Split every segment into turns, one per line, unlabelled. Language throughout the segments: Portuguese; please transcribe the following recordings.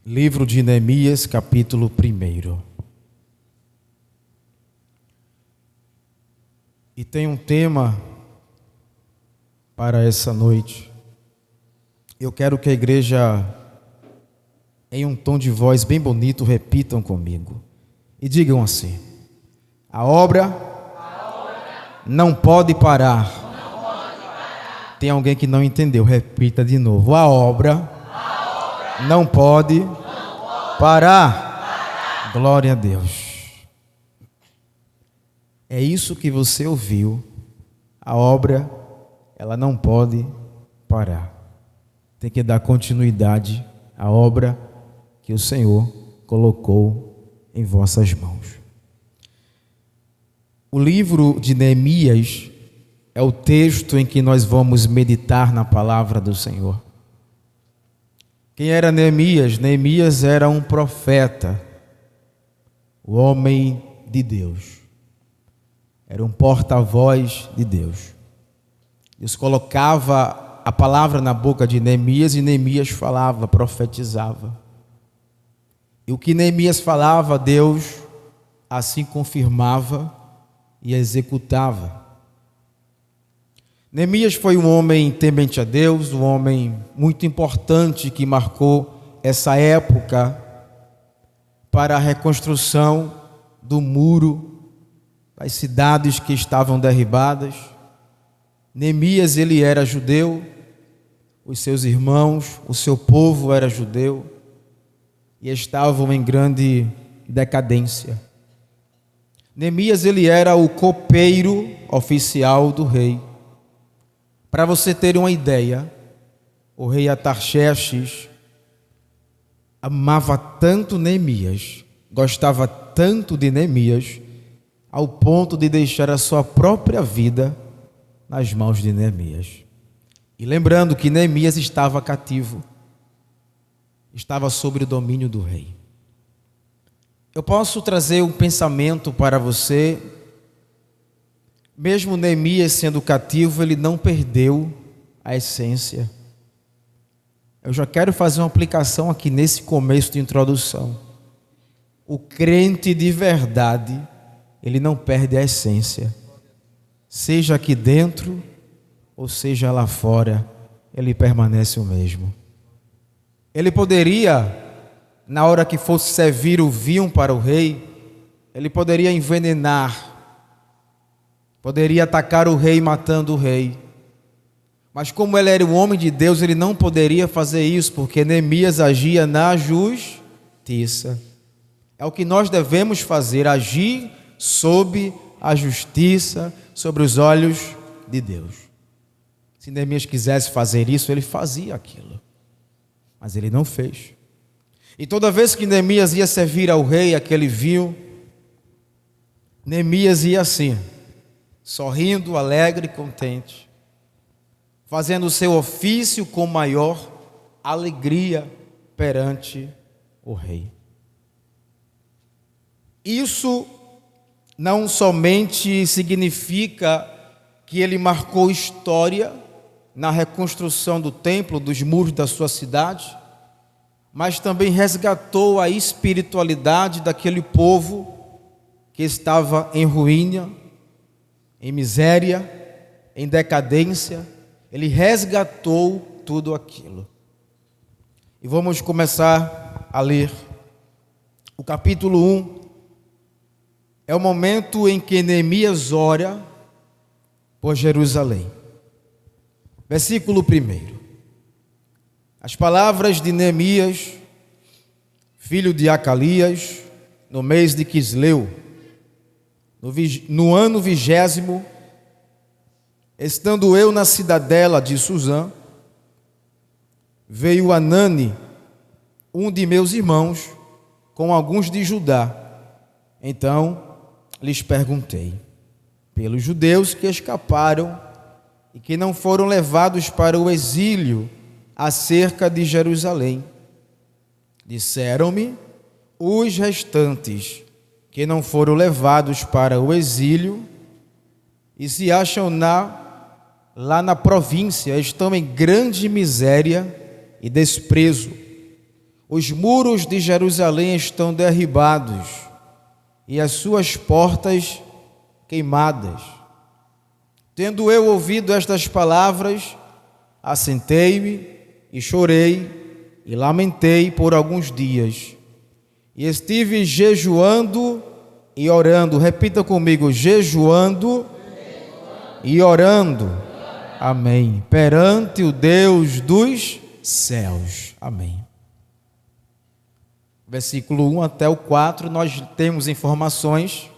Livro de Neemias, capítulo 1. E tem um tema para essa noite. Eu quero que a igreja, em um tom de voz bem bonito, repitam comigo. E digam assim: a obra não pode parar. Tem alguém que não entendeu, repita de novo. A obra não pode parar. Glória a Deus. É isso que você ouviu. A obra, ela não pode parar. Tem que dar continuidade à obra que o Senhor colocou em vossas mãos. O livro de Neemias é o texto em que nós vamos meditar na palavra do Senhor. Quem era Neemias? Neemias era um profeta, o homem de Deus. Era um porta-voz de Deus. Deus colocava a palavra na boca de Neemias e Neemias falava, profetizava. E o que Neemias falava, Deus assim confirmava e executava. Neemias foi um homem temente a Deus, um homem muito importante que marcou essa época para a reconstrução do muro das cidades que estavam derribadas. Neemias, ele era judeu, os seus irmãos, o seu povo era judeu e estavam em grande decadência. Neemias, ele era o copeiro oficial do rei. Para você ter uma ideia, o rei Atarxerxes amava tanto Neemias, gostava tanto de Neemias, ao ponto de deixar a sua própria vida nas mãos de Neemias. E lembrando que Neemias estava cativo, estava sob o domínio do rei. Eu posso trazer um pensamento para você. Mesmo Neemias sendo cativo, ele não perdeu a essência. Eu já quero fazer uma aplicação aqui nesse começo de introdução. O crente de verdade, ele não perde a essência. Seja aqui dentro, ou seja lá fora, ele permanece o mesmo. Ele poderia, na hora que fosse servir o vinho para o rei, ele poderia envenenar, poderia atacar o rei matando o rei. Mas como ele era um homem de Deus, ele não poderia fazer isso, porque Neemias agia na justiça. É o que nós devemos fazer, agir sob a justiça, sobre os olhos de Deus. Se Neemias quisesse fazer isso, ele fazia aquilo. Mas ele não fez. E toda vez que Neemias ia servir ao rei aquele vinho, Neemias ia assim, sorrindo, alegre, contente, fazendo o seu ofício com maior alegria perante o rei. Isso não somente significa que ele marcou história na reconstrução do templo, dos muros da sua cidade, mas também resgatou a espiritualidade daquele povo que estava em ruína, em miséria, em decadência. Ele resgatou tudo aquilo. E vamos começar a ler. O capítulo 1 é o momento em que Neemias ora por Jerusalém. Versículo 1. As palavras de Neemias, filho de Acalias, no mês de Quisleu, no ano 20º, estando eu na cidadela de Susã, veio Anani, um de meus irmãos, com alguns de Judá. Então lhes perguntei, pelos judeus que escaparam e que não foram levados para o exílio acerca de Jerusalém. Disseram-me os restantes que não foram levados para o exílio e se acham lá na província, estão em grande miséria e desprezo. os muros de Jerusalém estão derribados e as suas portas queimadas. Tendo eu ouvido estas palavras, assentei-me e chorei e lamentei por alguns dias. E estive jejuando e orando. Repita comigo: jejuando e orando. Amém. Perante o Deus dos céus. Amém. Versículo 1 até o 4, nós temos informações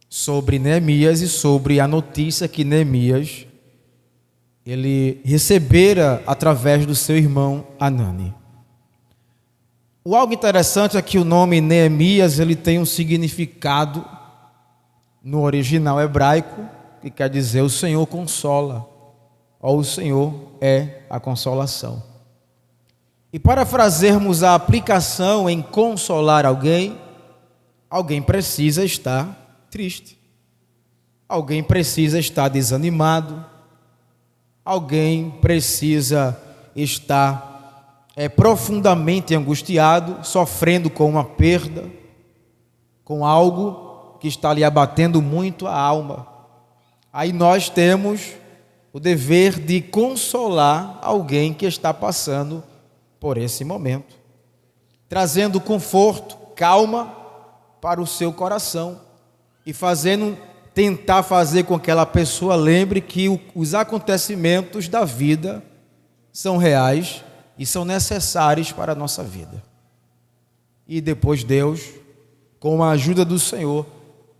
sobre Neemias e sobre a notícia que Neemias ele recebera através do seu irmão Hanani. O algo interessante é que o nome Neemias ele tem um significado no original hebraico que quer dizer o Senhor consola, ou o Senhor é a consolação. E para fazermos a aplicação em consolar alguém, alguém precisa estar triste, alguém precisa estar desanimado, alguém precisa estar profundamente angustiado, sofrendo com uma perda, com algo que está lhe abatendo muito a alma. Aí nós temos o dever de consolar alguém que está passando por esse momento, trazendo conforto, calma para o seu coração e tentar fazer com que aquela pessoa lembre que os acontecimentos da vida são reais e são necessários para a nossa vida. E depois Deus, com a ajuda do Senhor,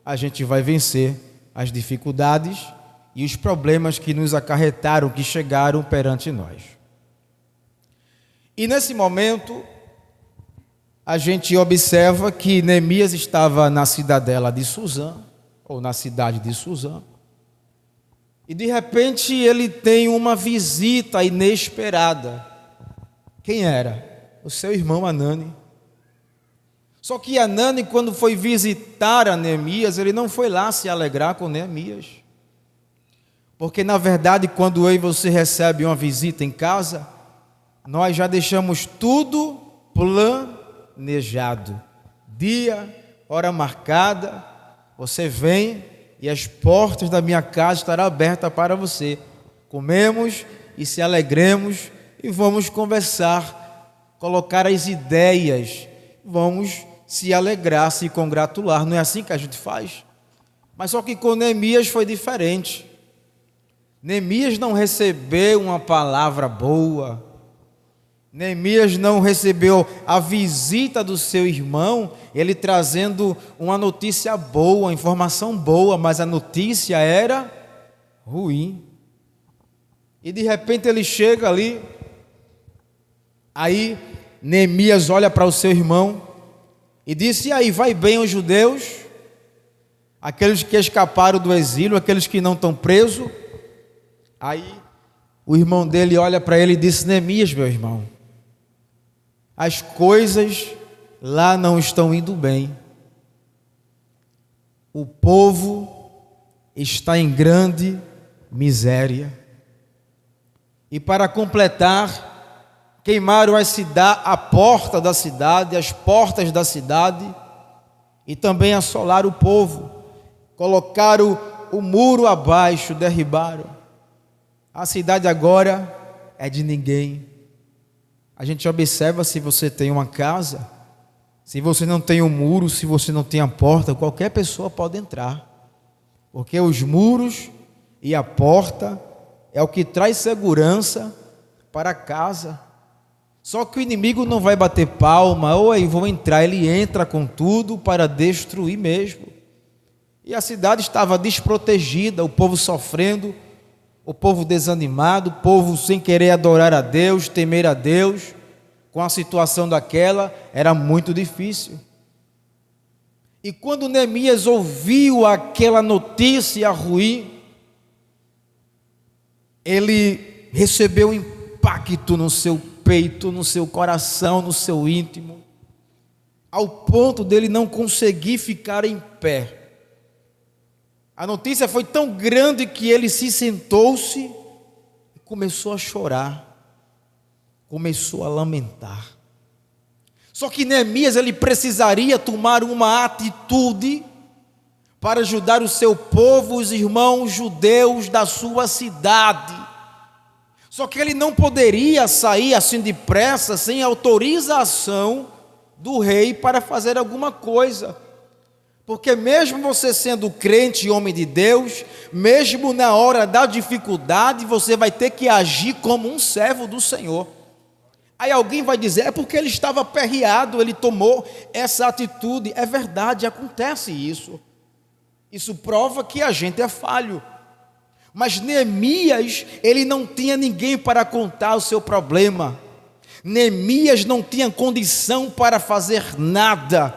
a gente vai vencer as dificuldades e os problemas que nos acarretaram, que chegaram perante nós. E nesse momento, a gente observa que Neemias estava na cidadela de Suzã, ou na cidade de Suzã, e de repente ele tem uma visita inesperada. Quem era? O seu irmão Hanani. Só que Hanani, quando foi visitar a Neemias, ele não foi lá se alegrar com Neemias. Porque na verdade, quando eu e você recebe uma visita em casa, nós já deixamos tudo planejado. Dia, hora marcada, você vem e as portas da minha casa estarão abertas para você. Comemos e se alegremos e vamos conversar, colocar as ideias, vamos se alegrar, se congratular. Não é assim que a gente faz? Mas só que com Neemias foi diferente. Neemias não recebeu uma palavra boa, Neemias não recebeu a visita do seu irmão, ele trazendo uma notícia boa, uma informação boa, mas a notícia era ruim. E de repente ele chega ali, aí Neemias olha para o seu irmão e disse: e aí, vai bem os judeus? Aqueles que escaparam do exílio, aqueles que não estão presos? Aí o irmão dele olha para ele e disse: Neemias, meu irmão, as coisas lá não estão indo bem. O povo está em grande miséria. E para completar, queimaram a porta da cidade, as portas da cidade, e também assolaram o povo. Colocaram o muro abaixo, derribaram. A cidade agora é de ninguém. A gente observa, se você tem uma casa, se você não tem um muro, se você não tem a porta, qualquer pessoa pode entrar. Porque os muros e a porta é o que traz segurança para a casa. Só que o inimigo não vai bater palma, ou aí vão entrar, ele entra com tudo para destruir mesmo. E a cidade estava desprotegida, o povo sofrendo, o povo desanimado, o povo sem querer adorar a Deus, temer a Deus. Com a situação daquela, era muito difícil. E quando Neemias ouviu aquela notícia ruim, ele recebeu um impacto no seu peito, no seu coração, no seu íntimo, ao ponto dele não conseguir ficar em pé. A notícia foi tão grande que ele se sentou-se e começou a chorar. começou a lamentar. Só que Neemias, ele precisaria tomar uma atitude para ajudar o seu povo, os irmãos judeus da sua cidade. Só que ele não poderia sair assim depressa, sem autorização do rei para fazer alguma coisa. Porque mesmo você sendo crente e homem de Deus, mesmo na hora da dificuldade, você vai ter que agir como um servo do Senhor. Aí alguém vai dizer, é porque ele estava aperreado, ele tomou essa atitude. É verdade, acontece isso. Isso prova que a gente é falho. Mas Neemias, ele não tinha ninguém para contar o seu problema. Neemias não tinha condição para fazer nada.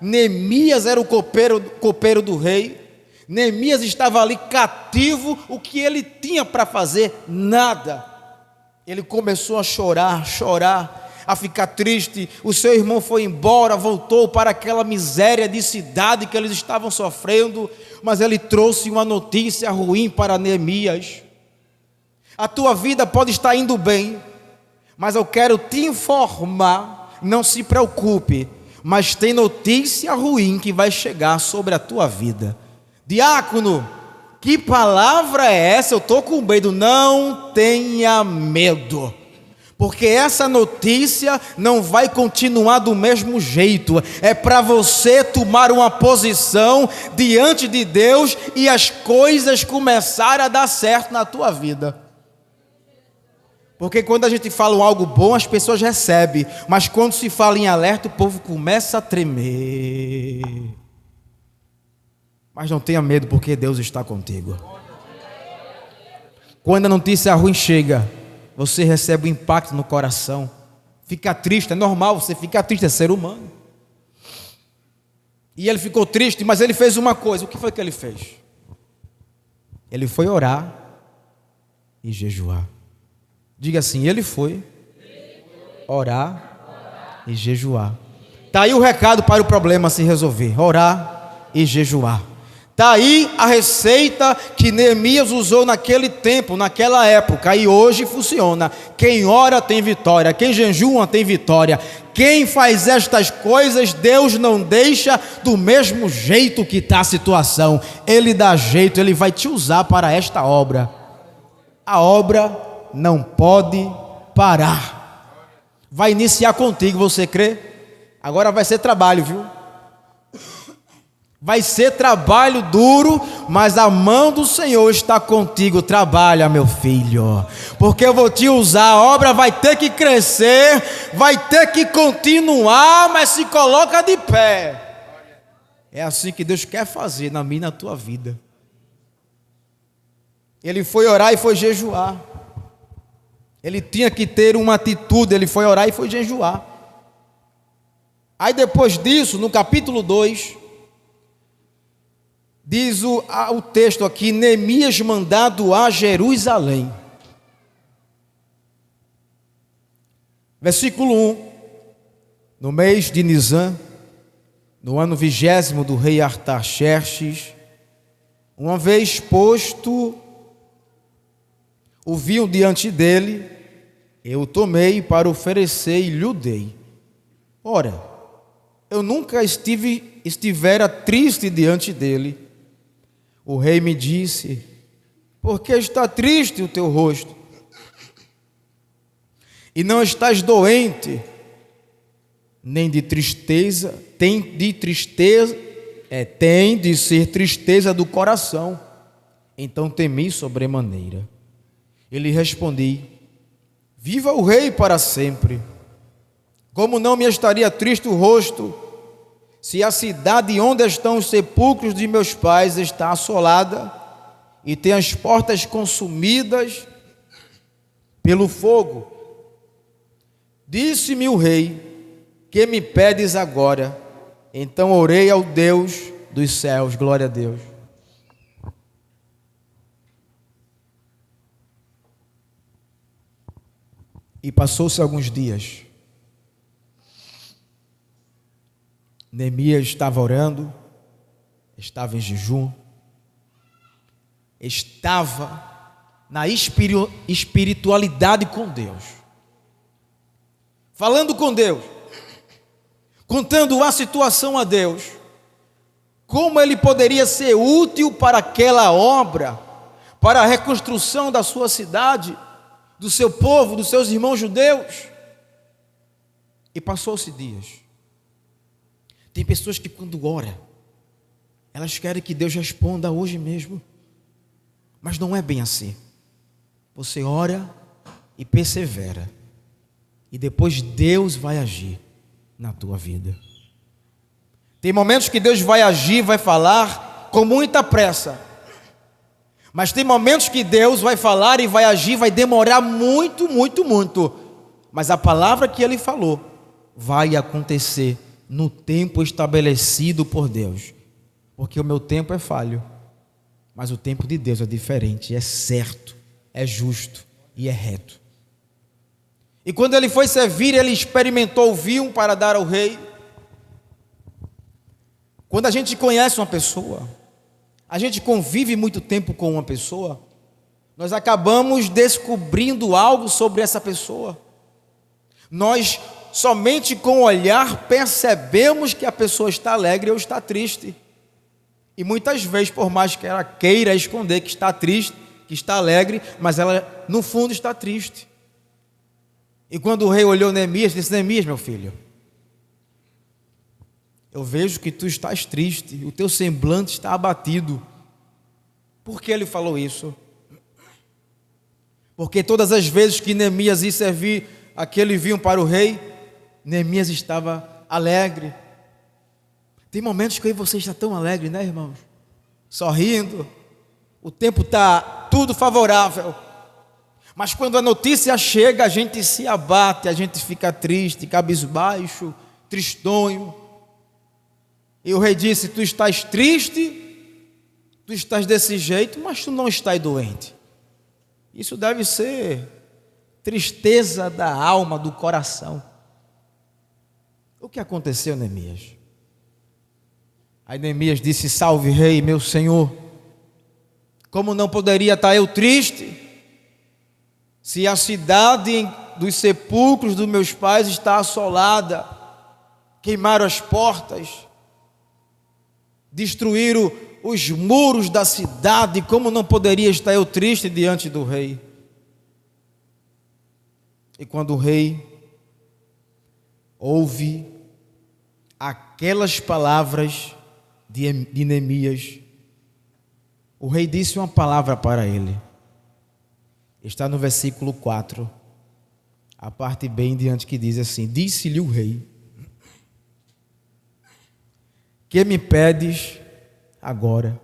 Neemias era o copeiro do rei. Neemias estava ali cativo. O que ele tinha para fazer? Nada. Ele começou a chorar, a ficar triste. O seu irmão foi embora, voltou para aquela miséria de cidade que eles estavam sofrendo. Mas ele trouxe uma notícia ruim para Neemias. A tua vida pode estar indo bem, mas eu quero te informar, não se preocupe, mas tem notícia ruim que vai chegar sobre a tua vida. Diácono, que palavra é essa? Eu estou com medo. Não tenha medo, porque essa notícia não vai continuar do mesmo jeito. É para você tomar uma posição diante de Deus e as coisas começarem a dar certo na tua vida. Porque quando a gente fala algo bom, as pessoas recebem, mas quando se fala em alerta, o povo começa a tremer. Mas não tenha medo, porque Deus está contigo. Quando a notícia ruim chega, você recebe um impacto no coração, fica triste, é normal, você fica triste, é ser humano. E ele ficou triste, mas ele fez uma coisa. O que foi que ele fez? Ele foi orar e jejuar. Diga assim, ele foi orar e jejuar. Está aí o recado para o problema se resolver: orar e jejuar. Está aí a receita que Neemias usou naquele tempo, naquela época, e hoje funciona. Quem ora tem vitória, quem jejua tem vitória. Quem faz estas coisas, Deus não deixa do mesmo jeito que está a situação. Ele dá jeito, Ele vai te usar para esta obra. A obra não pode parar. Vai iniciar contigo, você crê? Agora vai ser trabalho, viu? Vai ser trabalho duro, mas a mão do Senhor está contigo. Trabalha, meu filho, porque eu vou te usar. A obra vai ter que crescer, vai ter que continuar, mas se coloca de pé. É assim que Deus quer fazer na minha e na tua vida. Ele foi orar e foi jejuar. Ele tinha que ter uma atitude. Ele foi orar e foi jejuar. Aí depois disso, no capítulo 2, diz o texto aqui: Neemias mandado a Jerusalém. Versículo 1. No mês de Nisan, no ano 20º do rei Artaxerxes, uma vez posto o vinho diante dele, eu o tomei para oferecer e lhe dei. Ora, eu nunca estivera triste diante dele. O rei me disse: por que está triste o teu rosto? E não estás doente, nem de tristeza, tem de ser tristeza do coração. Então temi sobremaneira. Ele respondi: viva o rei para sempre. Como não me estaria triste o rosto, se a cidade onde estão os sepulcros de meus pais está assolada e tem as portas consumidas pelo fogo? Disse-me o rei: que me pedes agora? Então orei ao Deus dos céus. Glória a Deus. E passou-se alguns dias. Neemias estava orando, estava em jejum, estava na espiritualidade com Deus. falando com Deus, contando a situação a Deus, como ele poderia ser útil para aquela obra, para a reconstrução da sua cidade, do seu povo, dos seus irmãos judeus. E passou-se dias. Tem pessoas que quando oram, elas querem que Deus responda hoje mesmo. Mas não é bem assim. Você ora e persevera. E depois Deus vai agir na tua vida. Tem momentos que Deus vai agir, vai falar com muita pressa. Mas tem momentos que Deus vai falar e vai agir, vai demorar muito, muito, muito. Mas a palavra que Ele falou vai acontecer no tempo estabelecido por Deus. Porque o meu tempo é falho, mas o tempo de Deus é diferente, é certo, é justo e é reto. E quando ele foi servir, ele experimentou o vinho para dar ao rei. Quando a gente conhece uma pessoa, a gente convive muito tempo com uma pessoa, nós acabamos descobrindo algo sobre essa pessoa. Nós somente com o olhar percebemos que a pessoa está alegre ou está triste. E muitas vezes, por mais que ela queira esconder que está triste, que está alegre, mas ela no fundo está triste. E quando o rei olhou Neemias, disse: Neemias, meu filho, eu vejo que tu estás triste, o teu semblante está abatido. Por que ele falou isso? Porque todas as vezes que Neemias ia servir aquele vinho para o rei, Neemias estava alegre. Tem momentos que você está tão alegre, né, irmãos? Sorrindo, o tempo está tudo favorável. Mas quando a notícia chega, a gente se abate, a gente fica triste, cabisbaixo, tristonho. E o rei disse: tu estás triste, tu estás desse jeito, mas tu não estás doente. Isso deve ser tristeza da alma, do coração. O que aconteceu, Neemias? Aí Neemias disse: salve rei, meu senhor, como não poderia estar eu triste, se a cidade dos sepulcros dos meus pais está assolada, queimaram as portas, destruíram os muros da cidade, como não poderia estar eu triste diante do rei? E quando o rei ouve aquelas palavras de Neemias, o rei disse uma palavra para ele. Está no versículo 4, a parte bem diante, que diz assim: disse-lhe o rei: que me pedes agora?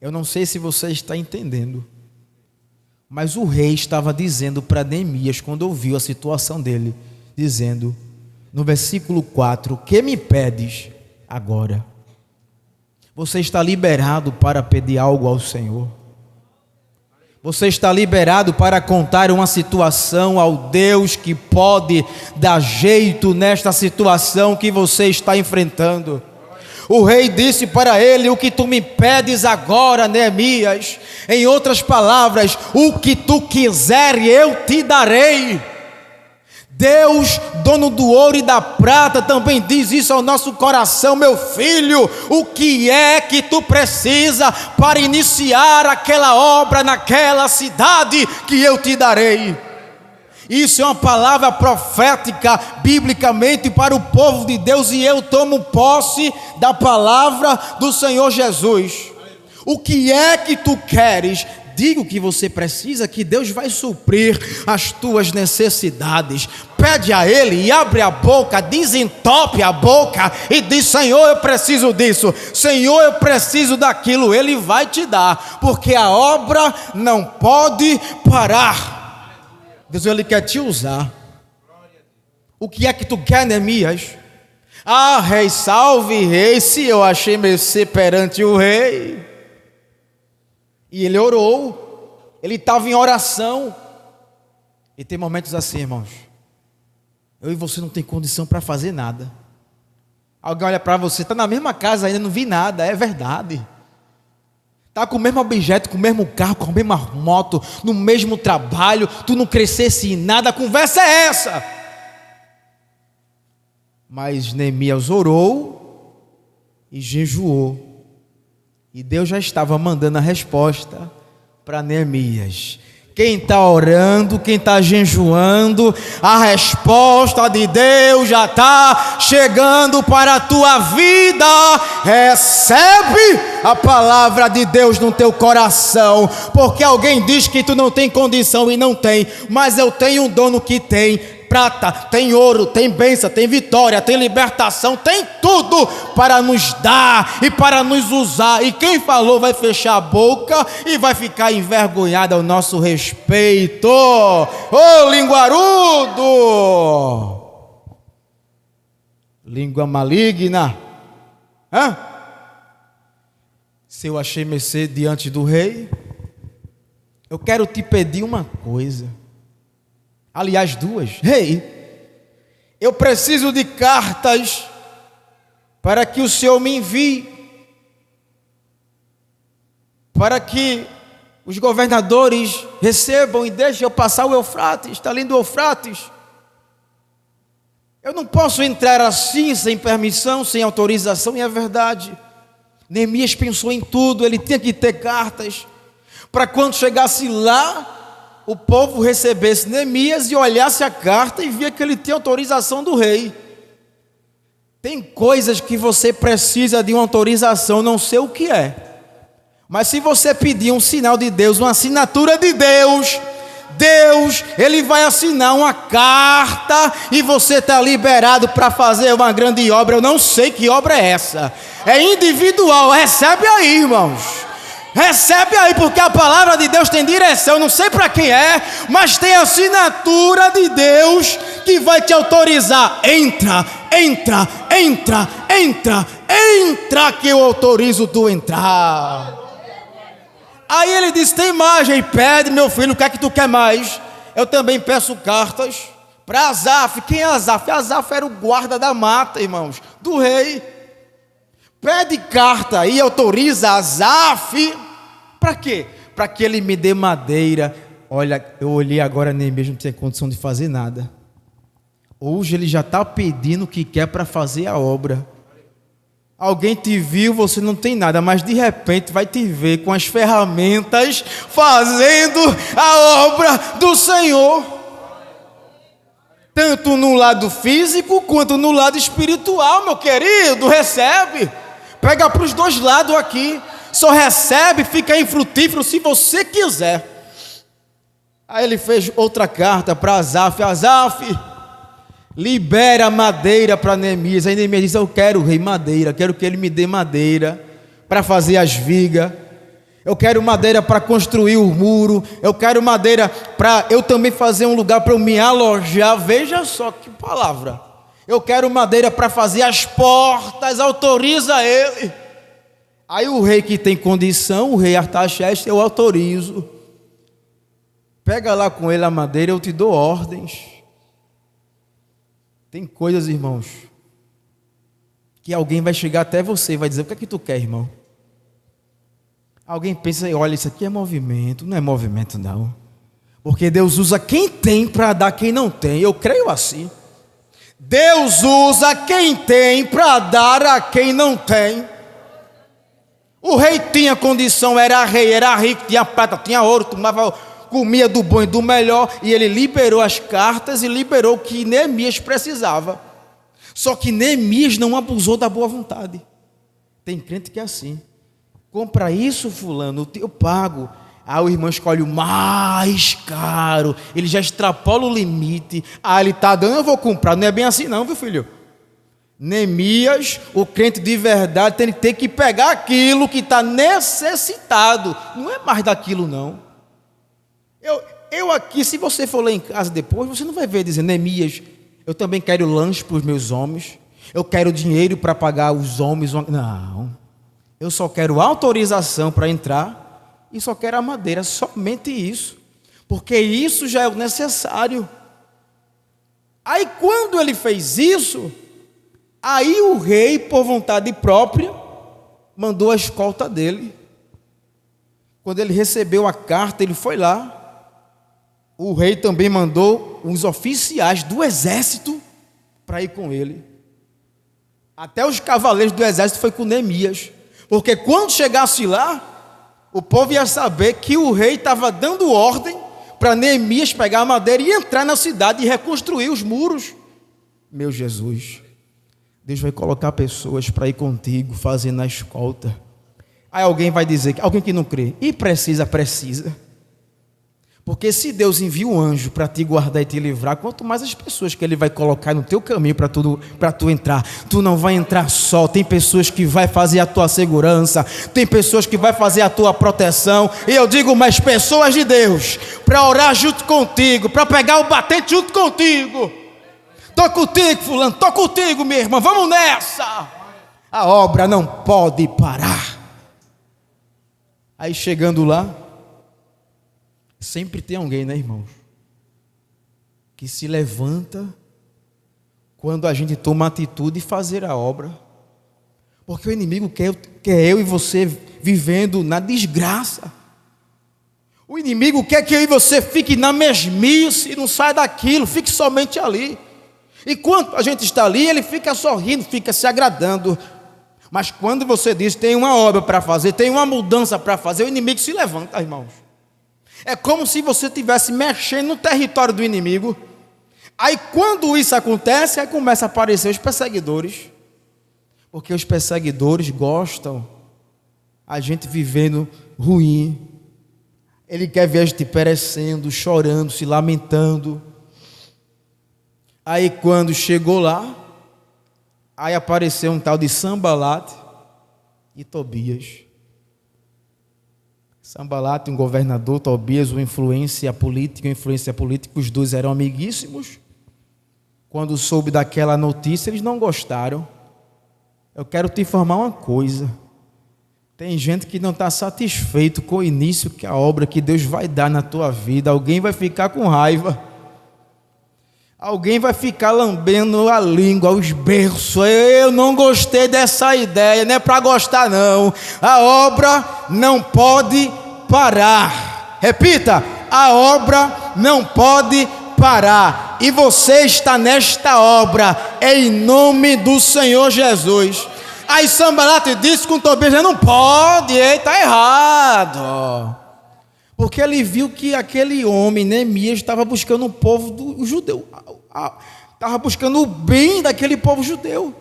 Eu não sei se você está entendendo, mas o rei estava dizendo para Neemias, quando ouviu a situação dele, dizendo no versículo 4: que me pedes agora? Você está liberado para pedir algo ao Senhor. Você está liberado para contar uma situação ao Deus que pode dar jeito nesta situação que você está enfrentando. O rei disse para ele: o que tu me pedes agora, Neemias? Em outras palavras, o que tu quiser eu te darei. Deus, dono do ouro e da prata, também diz isso ao nosso coração: meu filho, o que é que tu precisa para iniciar aquela obra naquela cidade que eu te darei? Isso é uma palavra profética, biblicamente, para o povo de Deus, e eu tomo posse da palavra do Senhor Jesus. O que é que tu queres? Diga o que você precisa, que Deus vai suprir as tuas necessidades. Pede a Ele e abre a boca, desentope a boca e diz: Senhor, eu preciso disso, Senhor, eu preciso daquilo. Ele vai te dar, porque a obra não pode parar. Deus, Ele quer te usar. O que é que tu quer, Neemias? Ah, rei, salve rei, se eu achei mercê perante o rei. E ele orou, ele estava em oração. E tem momentos assim, irmãos, eu e você não tem condição para fazer nada. Alguém olha para você, está na mesma casa ainda, não vi nada, é verdade. Está com o mesmo objeto, com o mesmo carro, com a mesma moto, no mesmo trabalho, tu não crescesse em nada, a conversa é essa. Mas Neemias orou e jejuou. E Deus já estava mandando a resposta para Neemias. Quem está orando, quem está jejuando, a resposta de Deus já está chegando para a tua vida. Recebe a palavra de Deus no teu coração, porque alguém diz que tu não tem condição e não tem, mas eu tenho um dono que tem prata, tem ouro, tem bênção, tem vitória, tem libertação, tem tudo para nos dar e para nos usar. E quem falou vai fechar a boca e vai ficar envergonhado ao nosso respeito. Ô linguarudo, língua maligna, se eu achei mercê diante do rei, eu quero te pedir uma coisa. Aliás, duas. Rei, eu preciso de cartas para que o Senhor me envie, para que os governadores recebam e deixem eu passar o Eufrates. Está lindo o Eufrates. Eu não posso entrar assim, sem permissão, sem autorização, e é verdade. Neemias pensou em tudo, ele tinha que ter cartas, para quando chegasse lá, o povo recebesse Neemias e olhasse a carta e via que ele tinha autorização do rei. Tem coisas que você precisa de uma autorização, não sei o que é, mas se você pedir um sinal de Deus, uma assinatura de Deus, Ele vai assinar uma carta e você está liberado para fazer uma grande obra. Eu não sei que obra é essa, é individual. Recebe aí, irmãos. Recebe aí, porque a palavra de Deus tem direção, eu não sei para quem é, mas tem assinatura de Deus que vai te autorizar. Entra, entra, entra, entra, entra, que eu autorizo tu entrar. Aí ele disse, tem mais, e pede, meu filho, o que é que tu quer mais? Eu também peço cartas para Asaf. Quem é Asaf? Asaf era o guarda da mata, irmãos, do rei. Pede carta e autoriza Asaf. Para quê? Para que ele me dê madeira. Olha, eu olhei agora, nem mesmo tem condição de fazer nada. Hoje ele já está pedindo o que quer para fazer a obra. Alguém te viu, você não tem nada, mas de repente vai te ver com as ferramentas fazendo a obra do Senhor. Tanto no lado físico quanto no lado espiritual, meu querido. Recebe. Pega para os dois lados aqui. Só recebe, fica infrutífero se você quiser. Aí ele fez outra carta para Asaf. Asaf, libera madeira para Neemias. Aí Neemias disse, eu quero, rei, madeira. Quero que ele me dê madeira para fazer as vigas. Eu quero madeira para construir o muro. Eu quero madeira para eu também fazer um lugar para eu me alojar. Veja só que palavra. Eu quero madeira para fazer as portas. Autoriza ele. Aí o rei que tem condição, o rei Artaxerxes, eu autorizo. Pega lá com ele a madeira, eu te dou ordens. Tem coisas, irmãos, que alguém vai chegar até você e vai dizer, o que é que tu quer, irmão? Alguém pensa, olha, isso aqui é movimento. Não é movimento, não. Porque Deus usa quem tem para dar quem não tem. Eu creio assim. Deus usa quem tem para dar a quem não tem. O rei tinha condição, era rei, era rico, tinha prata, tinha ouro, comia do bom e do melhor, e ele liberou as cartas e liberou o que Neemias precisava. Só que Neemias não abusou da boa vontade. Tem crente que é assim. Compra isso, fulano, eu pago. Aí o irmão escolhe o mais caro, ele já extrapola o limite. Ah, ele está dando, eu vou comprar. Não é bem assim não, viu, filho? Neemias, o crente de verdade, tem que pegar aquilo que está necessitado. Não é mais daquilo não. Eu aqui, se você for lá em casa depois, você não vai ver dizendo, Neemias, eu também quero lanche para os meus homens, eu quero dinheiro para pagar os homens. Não, eu só quero autorização para entrar e só quero a madeira, somente isso, porque isso já é o necessário. Aí quando ele fez isso, aí o rei, por vontade própria, mandou a escolta dele. Quando ele recebeu a carta, ele foi lá. O rei também mandou uns oficiais do exército para ir com ele. Até os cavaleiros do exército foi com Neemias. Porque quando chegasse lá, o povo ia saber que o rei estava dando ordem para Neemias pegar a madeira e entrar na cidade e reconstruir os muros. Meu Jesus, Deus vai colocar pessoas para ir contigo, fazendo a escolta. Aí alguém vai dizer, alguém que não crê, e precisa. Porque se Deus envia um anjo para te guardar e te livrar, quanto mais as pessoas que Ele vai colocar no teu caminho para tu entrar. Tu não vai entrar só, tem pessoas que vai fazer a tua segurança, tem pessoas que vai fazer a tua proteção. E eu digo, mas pessoas de Deus, para orar junto contigo, para pegar o batente junto contigo. Tô contigo, fulano, tô contigo, minha irmã, vamos nessa. A obra não pode parar. Aí chegando lá, sempre tem alguém, né, irmãos, que se levanta quando a gente toma a atitude de fazer a obra. Porque o inimigo quer eu e você vivendo na desgraça. O inimigo quer que eu e você fique na mesmice e não saia daquilo, fique somente ali. Enquanto a gente está ali, ele fica sorrindo, fica se agradando. Mas quando você diz, tem uma obra para fazer, tem uma mudança para fazer, o inimigo se levanta, irmãos. É como se você estivesse mexendo no território do inimigo. Aí quando isso acontece, aí começa a aparecer os perseguidores. Porque os perseguidores gostam a gente vivendo ruim. Ele quer ver a gente perecendo, chorando, se lamentando. Aí quando chegou lá, aí apareceu um tal de Sanbalate e Tobias. Sanbalate, um governador, Tobias, uma influência política, os dois eram amiguíssimos. Quando soube daquela notícia, eles não gostaram. Eu quero te informar uma coisa. Tem gente que não está satisfeito com o início que a obra que Deus vai dar na tua vida. Alguém vai ficar com raiva. Alguém vai ficar lambendo a língua, os berços. Eu não gostei dessa ideia, não é para gostar não. A obra não pode parar. Repita, a obra não pode parar. E você está nesta obra, em nome do Senhor Jesus. Aí Sanbalate disse com Tobias, não pode, está errado. Porque ele viu que aquele homem, Neemias, estava buscando o povo do judeu, estava buscando o bem daquele povo judeu.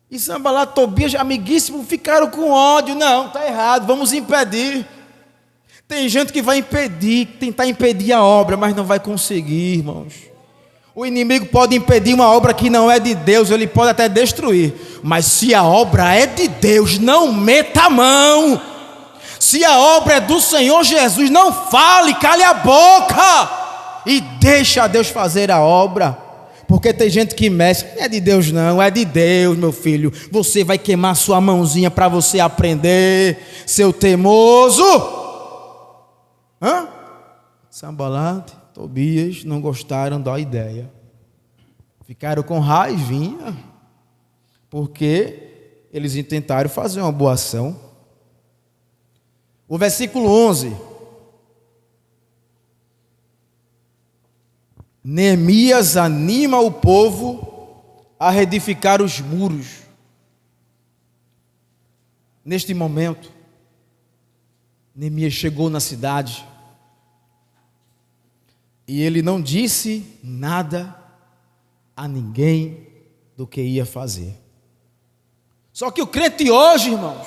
E Sanbalate e Tobias, amiguíssimos, ficaram com ódio. Não, está errado, vamos impedir. Tem gente que vai impedir, tentar impedir a obra, mas não vai conseguir, irmãos. O inimigo pode impedir uma obra que não é de Deus, ele pode até destruir. Mas se a obra é de Deus, não meta a mão. Se a obra é do Senhor Jesus, não fale, cale a boca e deixa Deus fazer a obra. Porque tem gente que mexe, não é de Deus não, é de Deus, meu filho. Você vai queimar sua mãozinha para você aprender, seu teimoso. Sanbalate, Tobias não gostaram da ideia. Ficaram com raivinha, porque eles intentaram fazer uma boa ação. O versículo 11. Neemias anima o povo a reedificar os muros. Neste momento, Neemias chegou na cidade e ele não disse nada a ninguém do que ia fazer. Só que o crente hoje, irmãos,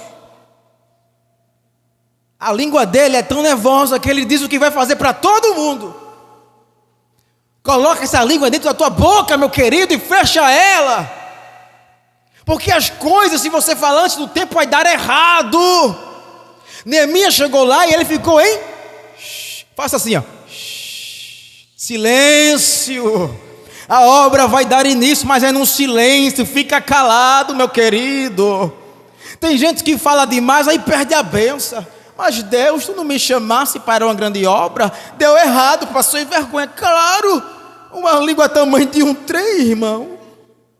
a língua dele é tão nervosa que ele diz o que vai fazer para todo mundo. Coloca essa língua dentro da tua boca, meu querido, e fecha ela. Porque as coisas, se você falar antes do tempo, vai dar errado. Neemias chegou lá e ele ficou em... Faça assim, ó. Silêncio. A obra vai dar início, mas é num silêncio. Fica calado, meu querido. Tem gente que fala demais, aí perde a bênção. Mas Deus, tu não me chamasse para uma grande obra? Deu errado, passou em vergonha. Claro, uma língua tamanho de um trem, irmão.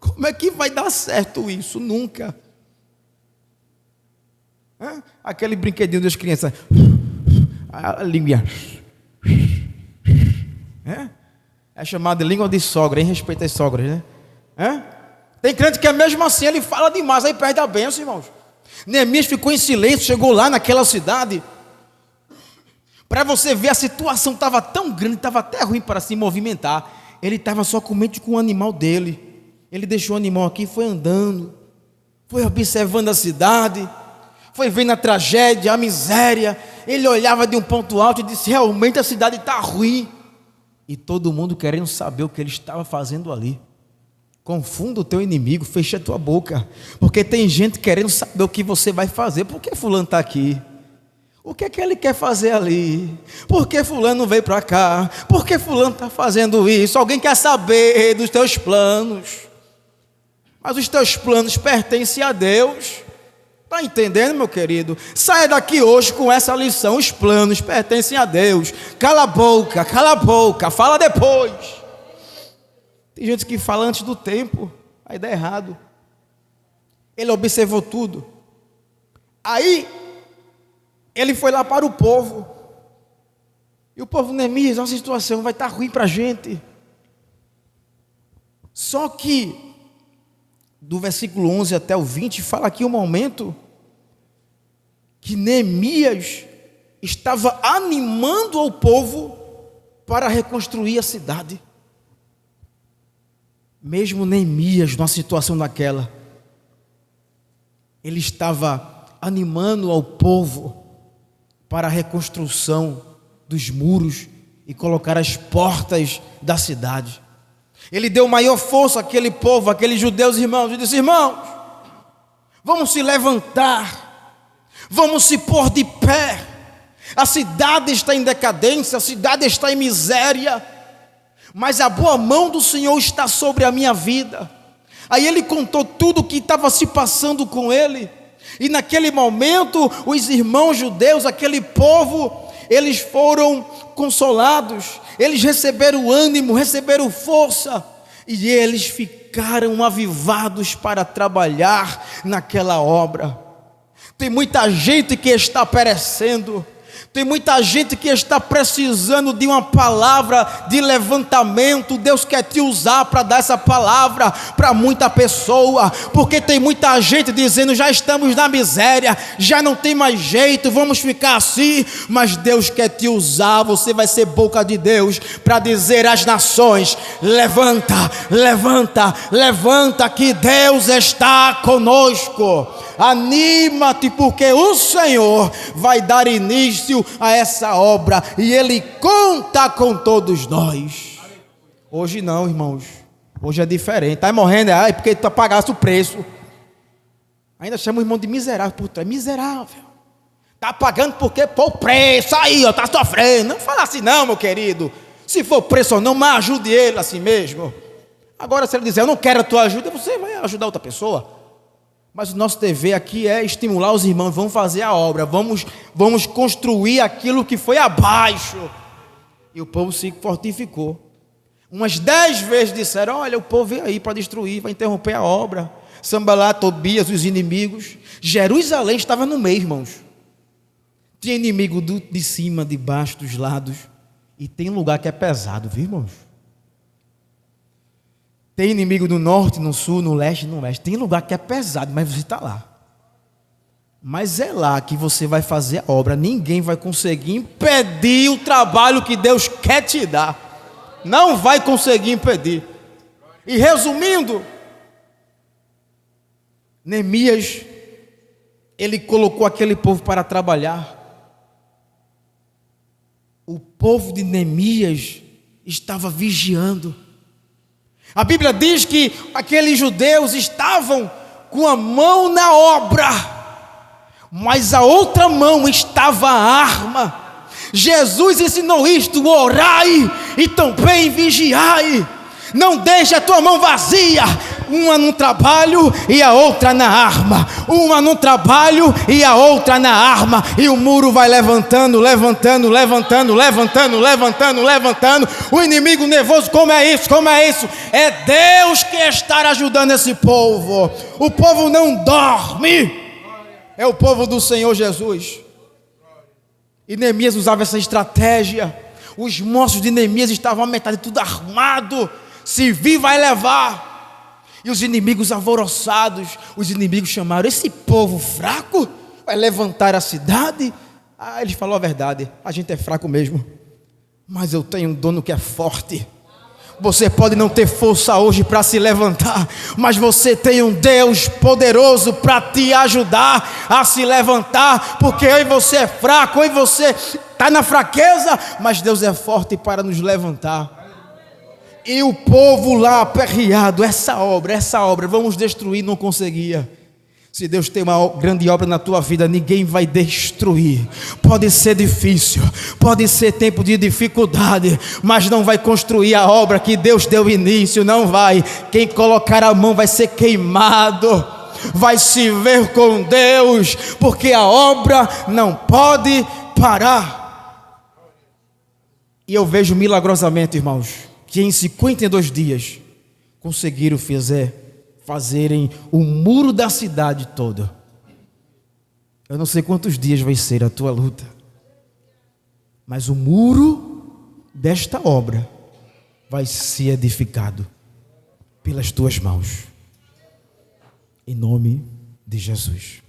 Como é que vai dar certo isso? Nunca. Aquele brinquedinho das crianças. A língua. É chamada de língua de sogra, em respeito às sogras, né? Tem crente que é mesmo assim, ele fala demais, aí perde a bênção, irmãos. Neemias ficou em silêncio, chegou lá naquela cidade. Para você ver, a situação estava tão grande, estava até ruim para se movimentar. Ele estava só com mente com o animal dele. Ele deixou o animal aqui e foi andando. Foi observando a cidade. Foi vendo a tragédia, a miséria. Ele olhava de um ponto alto e disse: realmente a cidade está ruim. E todo mundo querendo saber o que ele estava fazendo ali. Confunda o teu inimigo, fecha a tua boca. Porque tem gente querendo saber o que você vai fazer. Por que fulano está aqui? O que é que ele quer fazer ali? Por que fulano não veio para cá? Por que fulano está fazendo isso? Alguém quer saber dos teus planos. Mas os teus planos pertencem a Deus. Está entendendo, meu querido? Saia daqui hoje com essa lição. Os planos pertencem a Deus. Cala a boca, fala depois. Tem gente que fala antes do tempo, aí dá errado. Ele observou tudo. Aí ele foi lá para o povo. E o povo: Neemias, nossa situação vai estar ruim para a gente. Só que do versículo 11 até o 20, fala aqui um momento que Neemias estava animando ao povo para reconstruir a cidade. Mesmo Neemias, numa situação daquela, ele estava animando ao povo para a reconstrução dos muros e colocar as portas da cidade. Ele deu maior força àquele povo, àqueles judeus irmãos, e disse: irmãos, vamos se levantar, vamos se pôr de pé. A cidade está em decadência, a cidade está em miséria, mas a boa mão do Senhor está sobre a minha vida. Aí ele contou tudo o que estava se passando com ele. E naquele momento, os irmãos judeus, aquele povo, eles foram consolados, eles receberam ânimo, receberam força, e eles ficaram avivados para trabalhar naquela obra. Tem muita gente que está perecendo. Tem muita gente que está precisando de uma palavra de levantamento. Deus quer te usar para dar essa palavra para muita pessoa, porque tem muita gente dizendo: já estamos na miséria, já não tem mais jeito, vamos ficar assim. Mas Deus quer te usar, você vai ser boca de Deus para dizer às nações: levanta, levanta, levanta, que Deus está conosco. Anima-te, porque o Senhor vai dar início a essa obra e Ele conta com todos nós. Hoje não, irmãos. Hoje é diferente. Está morrendo, porque tu pagaste o preço. Ainda chama o irmão de miserável. Puta, é miserável. Está pagando porque pô, o preço aí, está sofrendo. Não fala assim não, meu querido. Se for preço ou não, mas ajude ele assim mesmo. Agora, se ele dizer: eu não quero a tua ajuda, você vai ajudar outra pessoa. Mas o nosso dever aqui é estimular os irmãos. Vamos fazer a obra, vamos construir aquilo que foi abaixo. E o povo se fortificou. Umas 10 vezes disseram: olha, o povo veio aí para destruir, vai interromper a obra. Sambalat, Tobias, os inimigos. Jerusalém estava no meio, irmãos. Tinha inimigo de cima, de baixo, dos lados. E tem lugar que é pesado, viu, irmãos? Tem inimigo no norte, no sul, no leste, no oeste. Tem lugar que é pesado, mas você está lá. Mas é lá que você vai fazer a obra. Ninguém vai conseguir impedir o trabalho que Deus quer te dar. Não vai conseguir impedir. E resumindo, Neemias, ele colocou aquele povo para trabalhar. O povo de Neemias estava vigiando. A Bíblia diz que aqueles judeus estavam com a mão na obra, mas a outra mão estava a arma. Jesus ensinou isto: orai e também vigiai. Não deixe a tua mão vazia, uma no trabalho e a outra na arma, uma no trabalho e a outra na arma, e o muro vai levantando, levantando, levantando, levantando, levantando, levantando. O inimigo nervoso: como é isso? Como é isso? É Deus que está ajudando esse povo. O povo não dorme, é o povo do Senhor Jesus. E Neemias usava essa estratégia. Os moços de Neemias estavam a metade tudo armado. Se vir, vai levar. E os inimigos alvoroçados, os inimigos chamaram: esse povo fraco vai levantar a cidade? Ele falou a verdade: a gente é fraco mesmo, mas eu tenho um dono que é forte. Você pode não ter força hoje para se levantar, mas você tem um Deus poderoso para te ajudar a se levantar, porque eu e você é fraco, eu e você está na fraqueza, mas Deus é forte para nos levantar. E o povo lá aperreado, essa obra, vamos destruir, não conseguia. Se Deus tem uma grande obra na tua vida, ninguém vai destruir. Pode ser difícil, pode ser tempo de dificuldade, mas não vai construir a obra que Deus deu início, não vai. Quem colocar a mão vai ser queimado, vai se ver com Deus, porque a obra não pode parar. E eu vejo milagrosamente, irmãos, que em 52 dias conseguiram fazerem o muro da cidade toda. Eu não sei quantos dias vai ser a tua luta, mas o muro desta obra vai ser edificado pelas tuas mãos, em nome de Jesus.